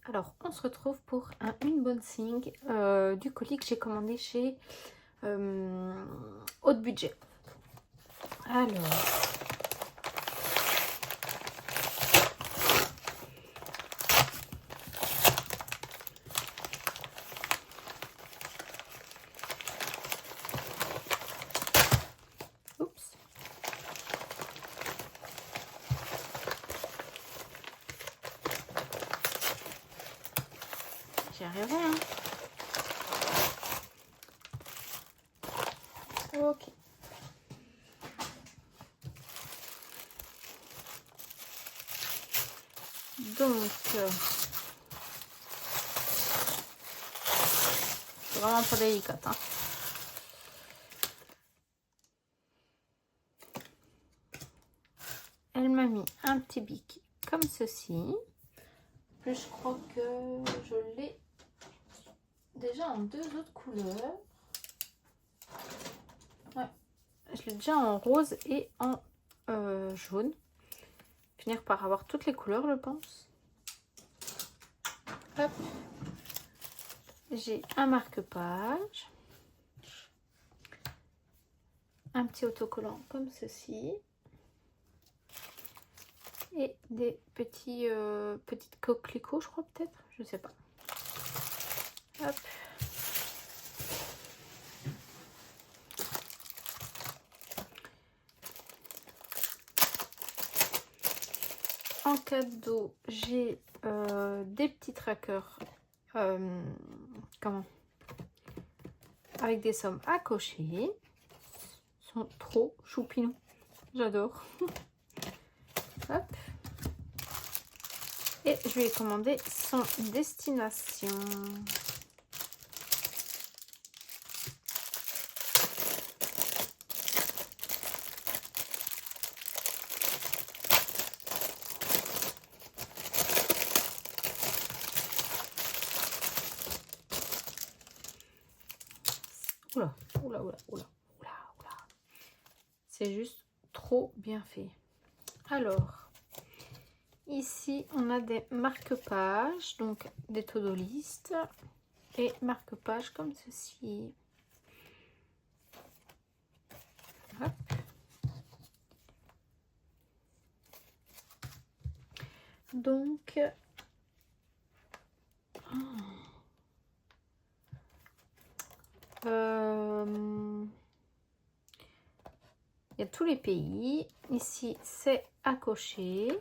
Alors, on se retrouve pour un unboxing du colis que j'ai commandé chez Haute Budget. Alors, oups. J'y arriverai, hein. Ok. Donc, c'est vraiment pas délicat, hein. Elle m'a mis un petit bic comme ceci. Plus, je crois que je l'ai déjà en deux autres couleurs. Ouais, je l'ai déjà en rose et en jaune. Finir par avoir toutes les couleurs, je pense. Hop. J'ai un marque-page. Un petit autocollant comme ceci. Et des petites coquelicots, je crois, peut-être. Je sais pas. Hop. En cadeau, j'ai des petits trackers avec des sommes à cocher. Ils sont trop choupinous. J'adore. Hop. Et je lui ai commandé son destination. Oula, oula, oula, oula, oula, oula. C'est juste trop bien fait. Alors, ici, on a des marque-pages, donc des to-do list et marque-pages comme ceci. Hop. Donc, il y a tous les pays. Ici, c'est à cocher.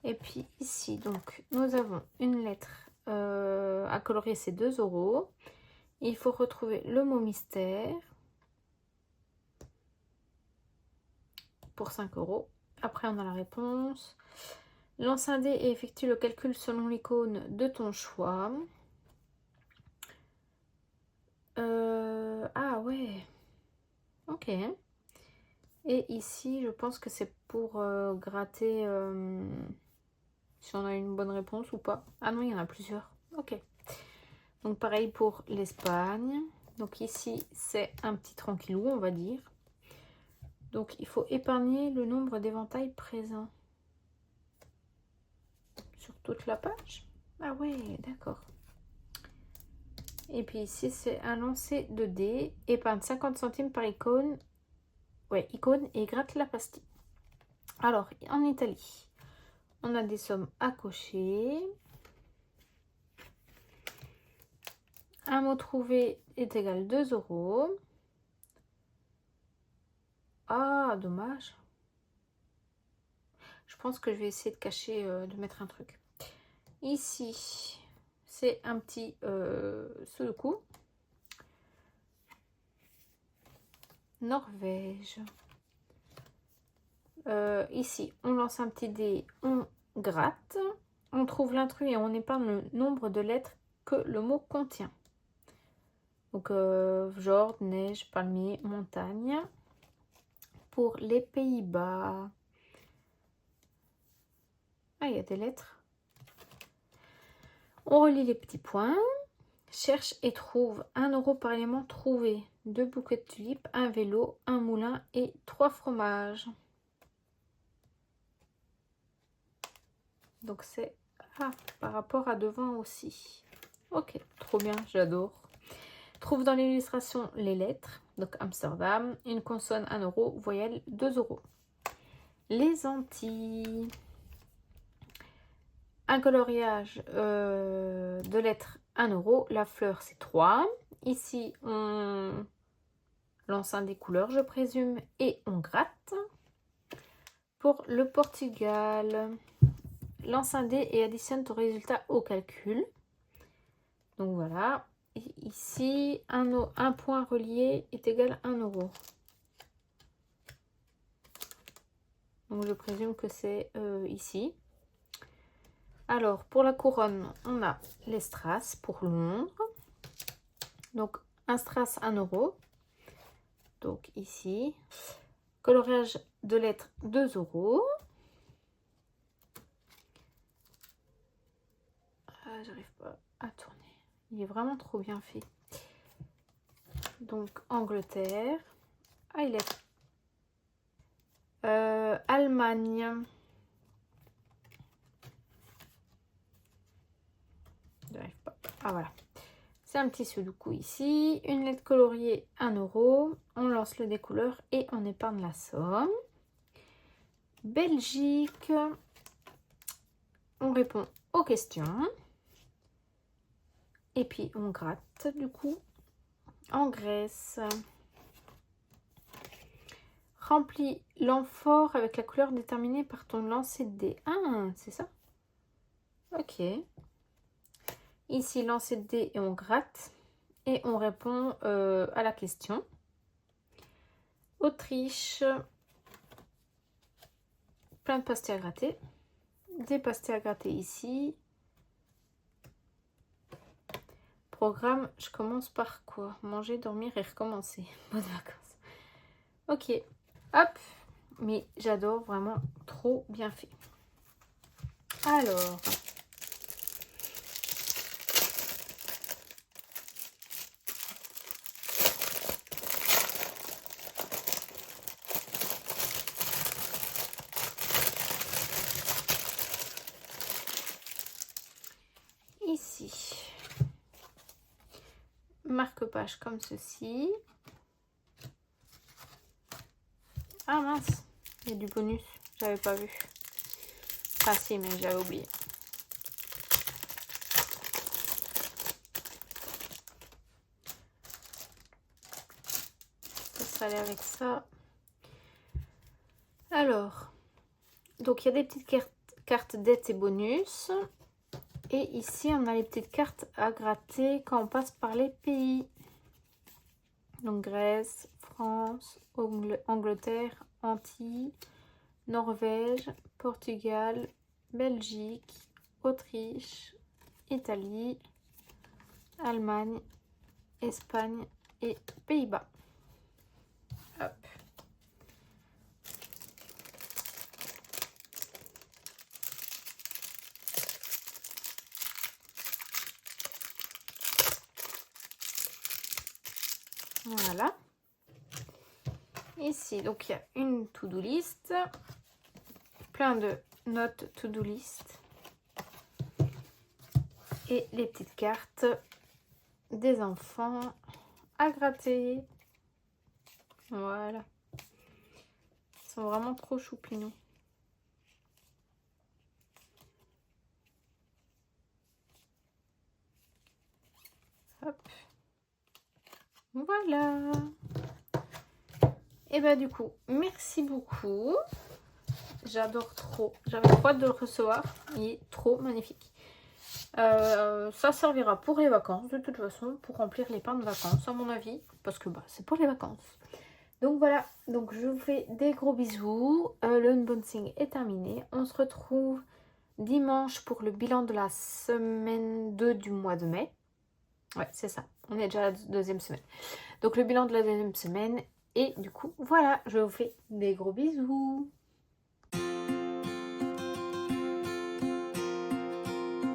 Et puis ici, donc, nous avons une lettre à colorier, c'est 2 €. Il faut retrouver le mot mystère pour 5 €. Après, on a la réponse. Lance un dé et effectue le calcul selon l'icône de ton choix. Ah ouais. Ok. Et ici, je pense que c'est pour gratter si on a une bonne réponse ou pas. Ah non, il y en a plusieurs. Ok. Donc pareil pour l'Espagne. Donc ici, c'est un petit tranquillou, on va dire. Donc il faut épargner le nombre d'éventails présents sur toute la page. Ah ouais, d'accord. Et puis ici, c'est un lancer de dés. Épargne 50 centimes par icône. Ouais, icône et gratte la pastille. Alors, en Italie, on a des sommes à cocher. Un mot trouvé est égal 2 €. Ah, dommage. Je pense que je vais essayer de cacher, de mettre un truc. Ici, c'est un petit sudoku. Norvège. Ici, on lance un petit dé, on gratte. On trouve l'intrus et on épargne le nombre de lettres que le mot contient. Donc, genre, neige, palmier, montagne. Pour les Pays-Bas. Ah, il y a des lettres. On relie les petits points. Cherche et trouve 1 € par élément trouvé. 2 bouquets de tulipes, un vélo, un moulin et 3 fromages. Donc c'est Ah, par rapport à devant aussi. Ok, trop bien, j'adore. Trouve dans l'illustration les lettres. Donc Amsterdam, une consonne 1 euro, voyelle 2 euros. Les Antilles. Un coloriage de lettres 1 euro. La fleur c'est 3. Ici on lance un des couleurs je présume et on gratte. Pour le Portugal, lance un dé et additionne ton résultat au calcul. Donc voilà. Et ici, un point relié est égal à 1 euro. Donc je présume que c'est ici. Alors, pour la couronne, on a les strass pour Londres. Donc, un strass 1 euro. Donc ici. Coloriage de lettres 2 euros. Ah, j'arrive pas à tourner. Il est vraiment trop bien fait. Donc, Angleterre. Ah, il est... Allemagne. J'arrive pas. Ah, voilà. C'est un petit sudoku ici. Une lettre coloriée 1 euro. On lance le découleur et on épargne la somme. Belgique. On répond aux questions. Et puis on gratte du coup. En Grèce. Remplis l'amphore avec la couleur déterminée par ton lancer de dés. Ah, c'est ça? Ok. Ici, lancer de dés et on gratte. Et on répond à la question. Autriche. Plein de pastilles à gratter. Des pastilles à gratter ici. Programme, je commence par quoi? Manger, dormir et recommencer. Bonnes vacances. Ok. Hop. Mais j'adore, vraiment trop bien fait. Alors. Ici. Marque-page comme ceci. Ah mince, il y a du bonus, j'avais pas vu. Ah si, mais j'avais oublié. Ça serait aller avec ça. Alors, donc il y a des petites cartes dettes et bonus. Et ici, on a les petites cartes à gratter quand on passe par les pays. Donc Grèce, France, Angleterre, Antilles, Norvège, Portugal, Belgique, Autriche, Italie, Allemagne, Espagne et Pays-Bas. Hop. Voilà. Ici, donc il y a une to-do list, plein de notes to-do list et les petites cartes des enfants à gratter. Voilà. Ils sont vraiment trop choupinous. Hop. Voilà. Et bah du coup, merci beaucoup. J'adore trop. J'avais trop hâte de le recevoir. Il est trop magnifique. Ça servira pour les vacances, de toute façon, pour remplir les pains de vacances, à mon avis. Parce que bah, c'est pour les vacances. Donc voilà, donc je vous fais des gros bisous. Le unboxing est terminé. On se retrouve dimanche pour le bilan de la semaine 2 du mois de mai. Ouais, c'est ça. On est déjà à la deuxième semaine. Donc le bilan de la deuxième semaine. Et du coup, voilà, je vous fais des gros bisous.